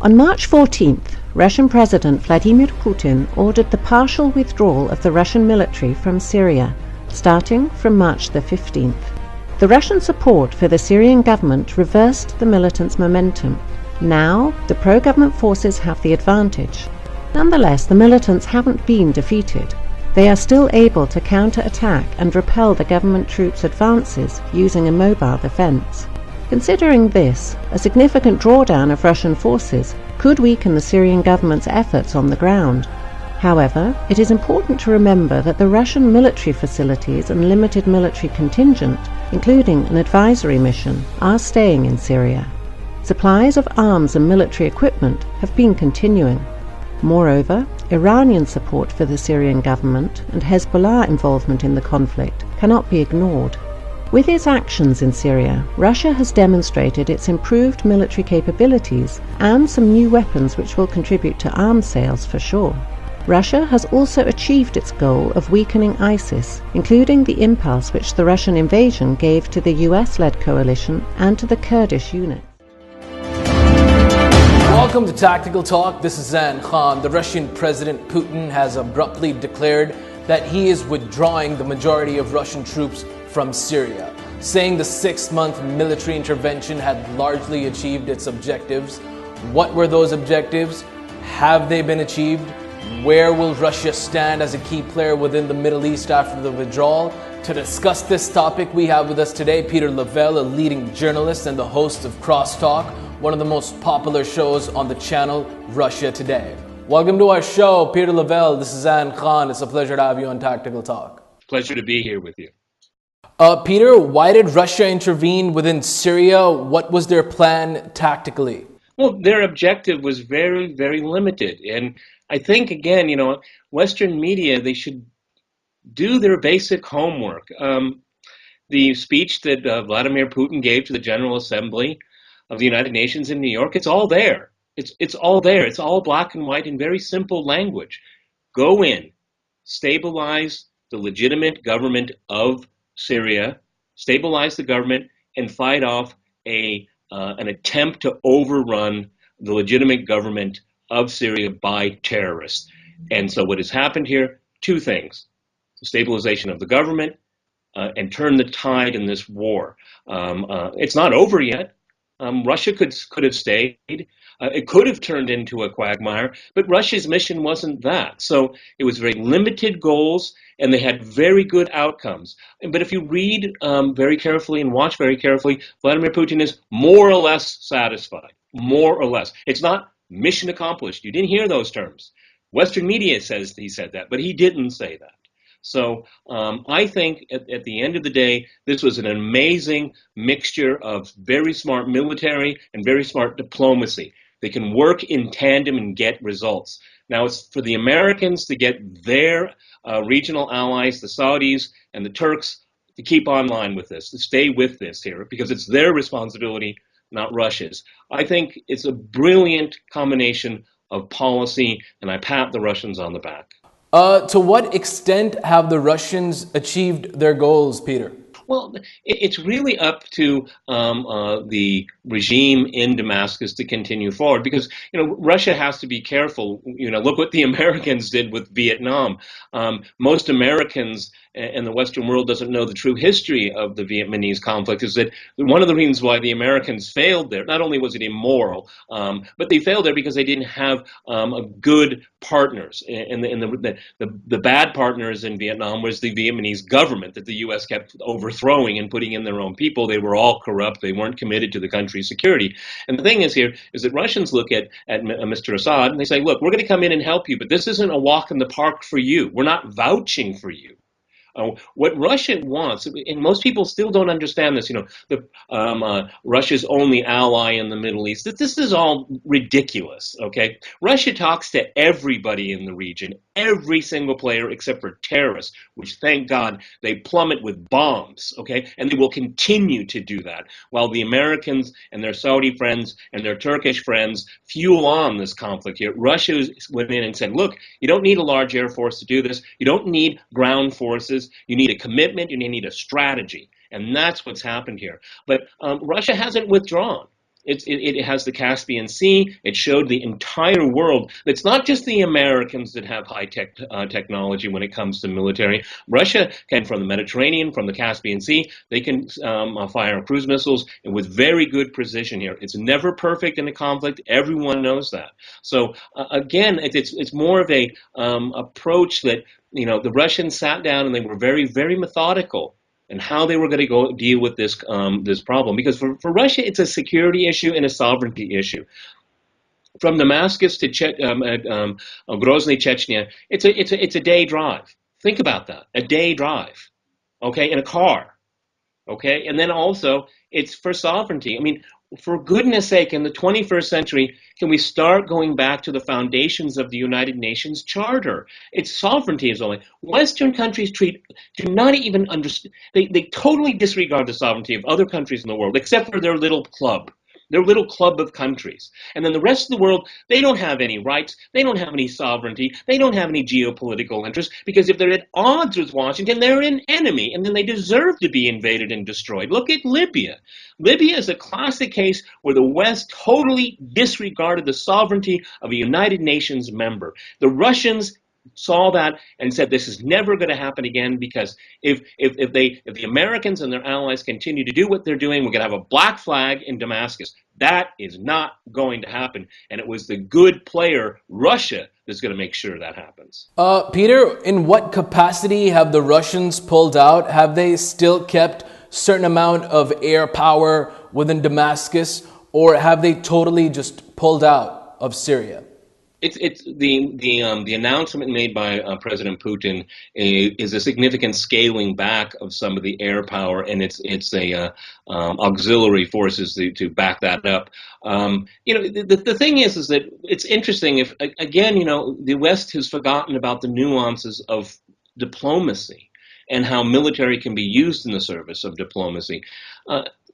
On March 14th, Russian President Vladimir Putin ordered the partial withdrawal of the Russian military from Syria, starting from March the 15th. The Russian support for the Syrian government reversed the militants' momentum. Now, the pro-government forces have the advantage. Nonetheless, the militants haven't been defeated. They are still able to counter-attack and repel the government troops' advances using a mobile defense. Considering this, a significant drawdown of Russian forces could weaken the Syrian government's efforts on the ground. However, it is important to remember that the Russian military facilities and limited military contingent, including an advisory mission, are staying in Syria. Supplies of arms and military equipment have been continuing. Moreover, Iranian support for the Syrian government and Hezbollah involvement in the conflict cannot be ignored. With its actions in Syria, Russia has demonstrated its improved military capabilities and some new weapons which will contribute to arms sales for sure. Russia has also achieved its goal of weakening ISIS, including the impulse which the Russian invasion gave to the US-led coalition and to the Kurdish unit. Welcome to Tactical Talk. This is Zain Khan. The Russian President Putin has abruptly declared that he is withdrawing the majority of Russian troops from Syria, saying the 6-month military intervention had largely achieved its objectives. What were those objectives? Have they been achieved? Where will Russia stand as a key player within the Middle East after the withdrawal? To discuss this topic, we have with us today Peter Lavelle, a leading journalist and the host of Crosstalk, one of the most popular shows on the channel, Russia Today. Welcome to our show, Peter Lavelle. This is Zain Khan. It's a pleasure to have you on Tactical Talk. Pleasure to be here with you. Peter, why did Russia intervene within Syria? What was their plan tactically? Well, their objective was very, very limited. And I think, again, Western media, they should do their basic homework. The speech that Vladimir Putin gave to the General Assembly of the United Nations in New York, it's all there. It's all there. It's all black and white in very simple language. Go in, stabilize the legitimate government of Syria, stabilize the government, and fight off an attempt to overrun the legitimate government of Syria by terrorists. And so what has happened here, two things: the stabilization of the government and turn the tide in this war. It's not over yet. Russia could have stayed. It could have turned into a quagmire, but Russia's mission wasn't that. So it was very limited goals, and they had very good outcomes. But if you read very carefully and watch very carefully, Vladimir Putin is more or less satisfied, more or less. It's not mission accomplished. You didn't hear those terms. Western media says he said that, but he didn't say that. So I think at the end of the day, this was an amazing mixture of very smart military and very smart diplomacy. They can work in tandem and get results. Now it's for the Americans to get their regional allies, the Saudis and the Turks, to keep online with this, to stay with this here, because it's their responsibility, not Russia's. I think it's a brilliant combination of policy, and I pat the Russians on the back. To what extent have the Russians achieved their goals, Peter? Well, it's really up to the regime in Damascus to continue forward, because Russia has to be careful. Look what the Americans did with Vietnam. Most Americans and the Western world doesn't know the true history of the Vietnamese conflict. Is that one of the reasons why the Americans failed there? Not only was it immoral, but they failed there because they didn't have good partners. And the bad partners in Vietnam was the Vietnamese government that the U.S. kept overthrowing and putting in their own people. They were all corrupt. They weren't committed to the country's security. And the thing is here is that Russians look at Mr. Assad and they say, look, we're going to come in and help you, but this isn't a walk in the park for you. We're not vouching for you. What Russia wants, and most people still don't understand this, Russia's only ally in the Middle East. This is all ridiculous, okay? Russia talks to everybody in the region, every single player except for terrorists, which, thank God, they plummet with bombs, okay? And they will continue to do that, while the Americans and their Saudi friends and their Turkish friends fuel on this conflict here. Russia went in and said, look, you don't need a large air force to do this. You don't need ground forces. You need a commitment, you need a strategy, and that's what's happened here. But Russia hasn't withdrawn. It has the Caspian Sea. It showed the entire world. It's not just the Americans that have high-tech technology when it comes to military. Russia can, from the Mediterranean, from the Caspian Sea, they can fire cruise missiles with very good precision here. It's never perfect in a conflict. Everyone knows that. So again, it's more of a approach that, you know, the Russians sat down and they were very, very methodical and how they were going to go deal with this this problem. Because for Russia, it's a security issue and a sovereignty issue. From Damascus to Grozny, Chechnya, it's a day drive. Think about that, a day drive, okay, in a car, okay, and then also it's for sovereignty. I mean, for goodness sake, in the 21st century, can we start going back to the foundations of the United Nations Charter? Its sovereignty is only. Western countries do not even understand, they totally disregard the sovereignty of other countries in the world, except for their little club of countries. And then the rest of the world, they don't have any rights, they don't have any sovereignty, they don't have any geopolitical interests, because if they're at odds with Washington, they're an enemy, and then they deserve to be invaded and destroyed. Look at Libya. Libya is a classic case where the West totally disregarded the sovereignty of a United Nations member. The Russians saw that and said this is never going to happen again, because if the Americans and their allies continue to do what they're doing, we're going to have a black flag in Damascus. That is not going to happen, and it was the good player Russia that's going to make sure that happens. Peter, in what capacity have the Russians pulled out? Have they still kept certain amount of air power within Damascus, or have they totally just pulled out of Syria? It's the announcement made by President Putin is a significant scaling back of some of the air power, and it's auxiliary forces to back that up. You know, the thing is that it's interesting. If again, you know, the West has forgotten about the nuances of diplomacy and how military can be used in the service of diplomacy.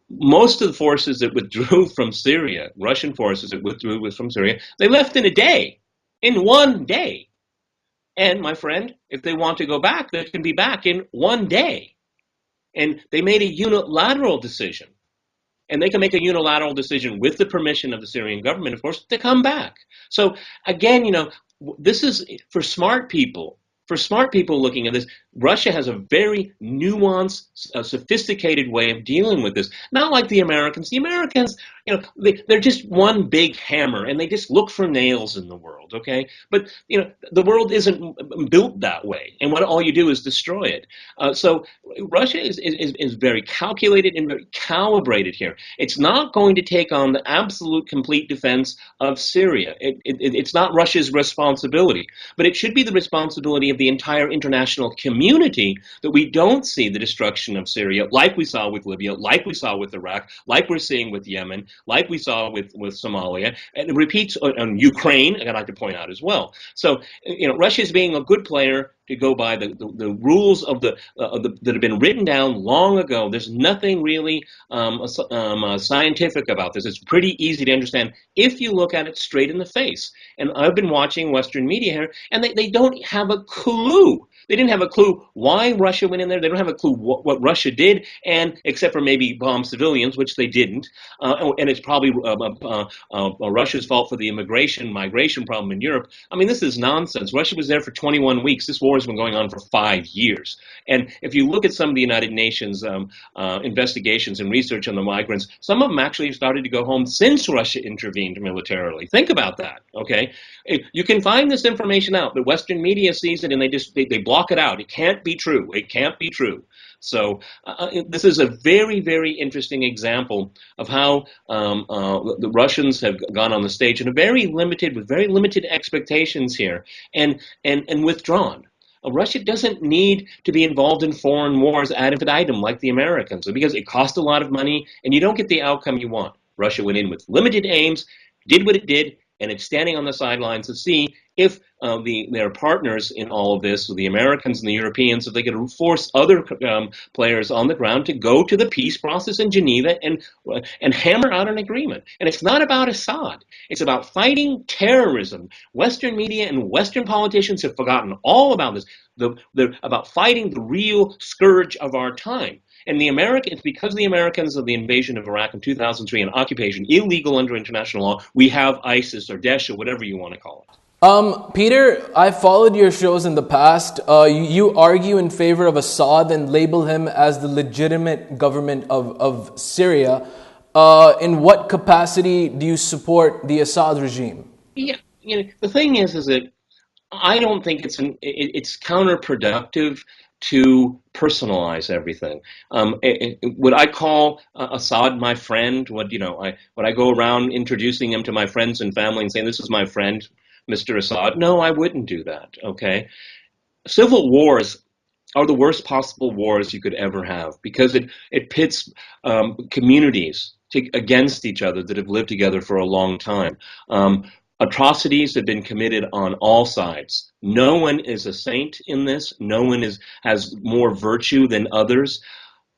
Most of the forces that withdrew from Syria, Russian forces that withdrew from Syria, they left in a day, in one day. And my friend, if they want to go back, they can be back in one day. And they made a unilateral decision. And they can make a unilateral decision with the permission of the Syrian government, of course, to come back. So again, you know, this is for smart people. For smart people looking at this, Russia has a very nuanced, sophisticated way of dealing with this. Not like the Americans. The Americans, you know, they're just one big hammer, and they just look for nails in the world, okay? But, you know, the world isn't built that way, and all you do is destroy it. So Russia is very calculated and very calibrated here. It's not going to take on the absolute complete defense of Syria. It's not Russia's responsibility, but it should be the responsibility of the entire international community that we don't see the destruction of Syria like we saw with Libya, like we saw with Iraq, like we're seeing with Yemen, like we saw with Somalia, and it repeats on Ukraine, I'd like to point out as well. So, you know, Russia is being a good player to go by the rules of that have been written down long ago. There's nothing really scientific about this. It's pretty easy to understand if you look at it straight in the face. And I've been watching Western media here, and they don't have a clue. They didn't have a clue why Russia went in there. They don't have a clue what Russia did, and except for maybe bomb civilians, which they didn't. And it's probably Russia's fault for the migration problem in Europe. I mean, this is nonsense. Russia was there for 21 weeks. This war has been going on for 5 years. And if you look at some of the United Nations investigations and research on the migrants, some of them actually have started to go home since Russia intervened militarily. Think about that, okay? You can find this information out. The Western media sees it, and they block it out. It can't be true. It can't be true. So this is a very, very interesting example of how the Russians have gone on the stage with very limited expectations here, and withdrawn. Russia doesn't need to be involved in foreign wars ad infinitum like the Americans, because it costs a lot of money and you don't get the outcome you want. Russia went in with limited aims, did what it did, and it's standing on the sidelines to see if their partners in all of this, the Americans and the Europeans, if they could force other players on the ground to go to the peace process in Geneva and hammer out an agreement. And it's not about Assad. It's about fighting terrorism. Western media and Western politicians have forgotten all about this. They're about fighting the real scourge of our time. And it's because the Americans of the invasion of Iraq in 2003 and occupation, illegal under international law, we have ISIS or Daesh or whatever you want to call it. Peter, I've followed your shows in the past. You argue in favor of Assad and label him as the legitimate government of Syria. In what capacity do you support the Assad regime? Yeah, the thing is that I don't think it's counterproductive to personalize everything. Would I call Assad my friend? Would I go around introducing him to my friends and family and saying, "This is my friend, Mr. Assad"? No, I wouldn't do that. Okay, civil wars are the worst possible wars you could ever have because it pits communities against each other that have lived together for a long time. Atrocities have been committed on all sides. No one is a saint in this. No one has more virtue than others.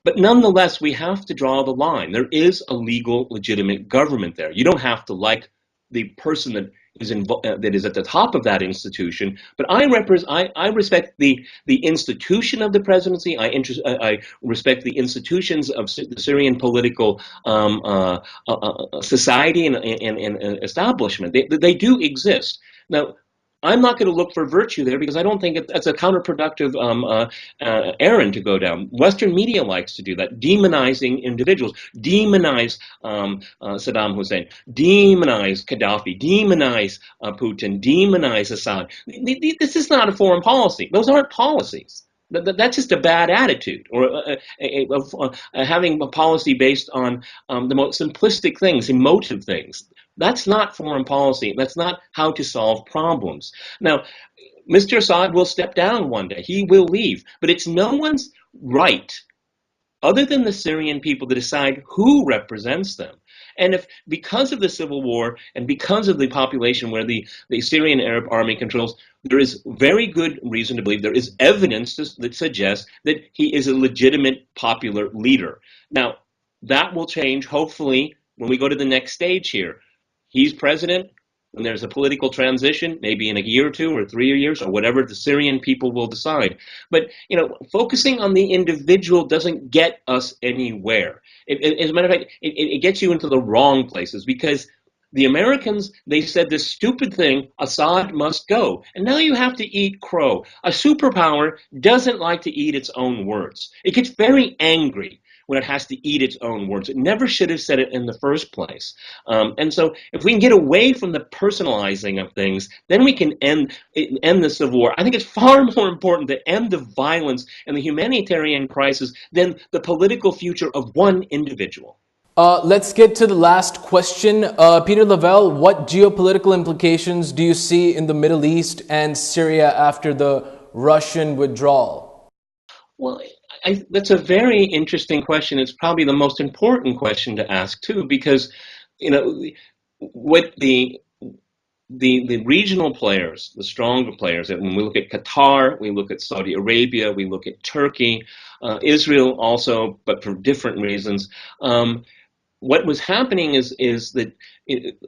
But nonetheless, we have to draw the line. There is a legal, legitimate government there. You don't have to like the person that is at the top of that institution. But I respect the institution of the presidency. I respect the institutions of the Syrian political society and establishment. They do exist. Now, I'm not going to look for virtue there because I don't think that's a counterproductive errand to go down. Western media likes to do that, demonizing individuals, demonize Saddam Hussein, demonize Gaddafi, demonize Putin, demonize Assad. This is not a foreign policy. Those aren't policies. That's just a bad attitude, or having a policy based on the most simplistic things, emotive things. That's not foreign policy. That's not how to solve problems. Now, Mr. Assad will step down one day. He will leave. But it's no one's right, other than the Syrian people, to decide who represents them. And if, because of the civil war and because of the population where the Syrian Arab army controls, there is very good reason to believe, there is evidence that suggests that he is a legitimate popular leader. Now, that will change, hopefully, when we go to the next stage here. He's president, and there's a political transition, maybe in a year or two or 3 years or whatever the Syrian people will decide. But, focusing on the individual doesn't get us anywhere. As a matter of fact, it gets you into the wrong places because the Americans, they said this stupid thing, Assad must go. And now you have to eat crow. A superpower doesn't like to eat its own words. It gets very angry when it has to eat its own words. It never should have said it in the first place. And so if we can get away from the personalizing of things, then we can end the civil war. I think it's far more important to end the violence and the humanitarian crisis than the political future of one individual. Let's get to the last question. Peter Lavelle, what geopolitical implications do you see in the Middle East and Syria after the Russian withdrawal? Well, that's a very interesting question. It's probably the most important question to ask too, because what the regional players, the stronger players, when we look at Qatar, we look at Saudi Arabia, we look at Turkey, Israel also, but for different reasons. What was happening is that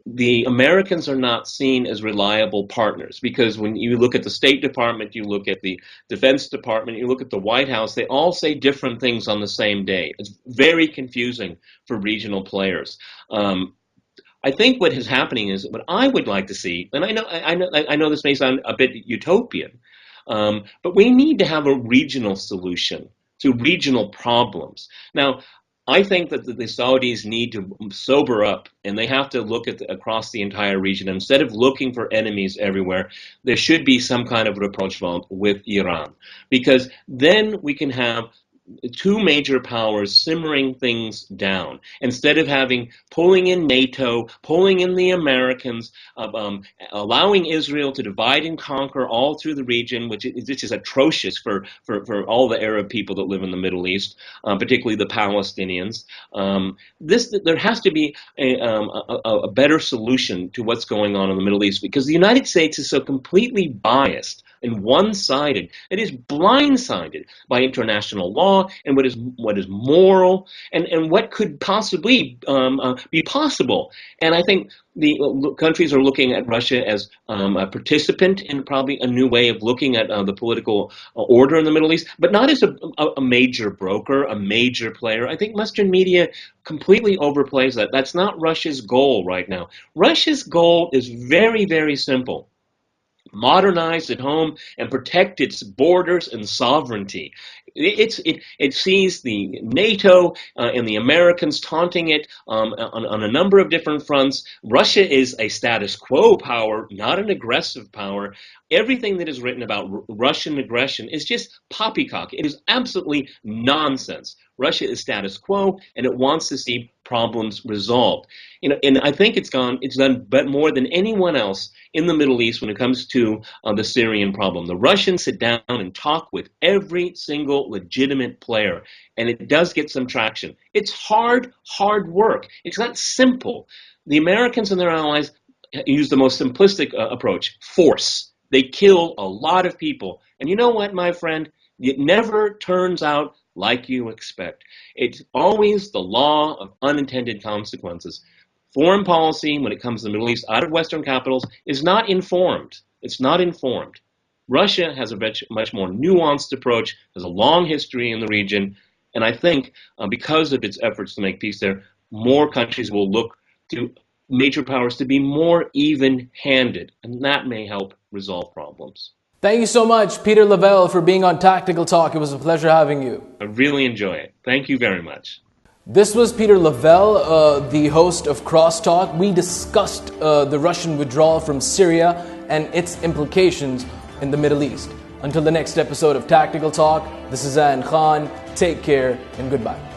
the Americans are not seen as reliable partners, because when you look at the State Department, you look at the Defense Department, you look at the White House, they all say different things on the same day. It's very confusing for regional players. I think what is happening is what I would like to see, and I know this may sound a bit utopian, but we need to have a regional solution to regional problems. Now, I think that the Saudis need to sober up, and they have to look at across the entire region. Instead of looking for enemies everywhere, there should be some kind of rapprochement with Iran, because then we can have two major powers simmering things down instead of pulling in NATO, pulling in the Americans, allowing Israel to divide and conquer all through the region, which is atrocious for all the Arab people that live in the Middle East, particularly the Palestinians. There has to be a better solution to what's going on in the Middle East, because the United States is so completely biased and one-sided. It is blindsided by international law and what is moral and what could possibly be possible. And I think the countries are looking at Russia as a participant in probably a new way of looking at the political order in the Middle East, but not as a major broker, a major player. I think Western media completely overplays that. That's not Russia's goal right now. Russia's goal is very, very simple. Modernize at home and protect its borders and sovereignty. It sees the NATO and the Americans taunting it on a number of different fronts. Russia is a status quo power, not an aggressive power. Everything that is written about Russian aggression is just poppycock. It is absolutely nonsense. Russia is status quo, and it wants to see problems resolved. And I think it's done more than anyone else in the Middle East when it comes to the Syrian problem. The Russians sit down and talk with every single legitimate player, and it does get some traction. It's hard work. It's not simple. The Americans and their allies use the most simplistic approach, force. They kill a lot of people. And you know what, my friend? It never turns out like you expect. It's always the law of unintended consequences. Foreign policy, when it comes to the Middle East, out of Western capitals, is not informed. It's not informed. Russia has a much more nuanced approach, has a long history in the region, and I think because of its efforts to make peace there, more countries will look to major powers to be more even-handed, and that may help resolve problems. Thank you so much, Peter Lavelle, for being on Tactical Talk. It was a pleasure having you. I really enjoy it. Thank you very much. This was Peter Lavelle, the host of Crosstalk. We discussed the Russian withdrawal from Syria and its implications in the Middle East. Until the next episode of Tactical Talk, this is Zain Khan. Take care and goodbye.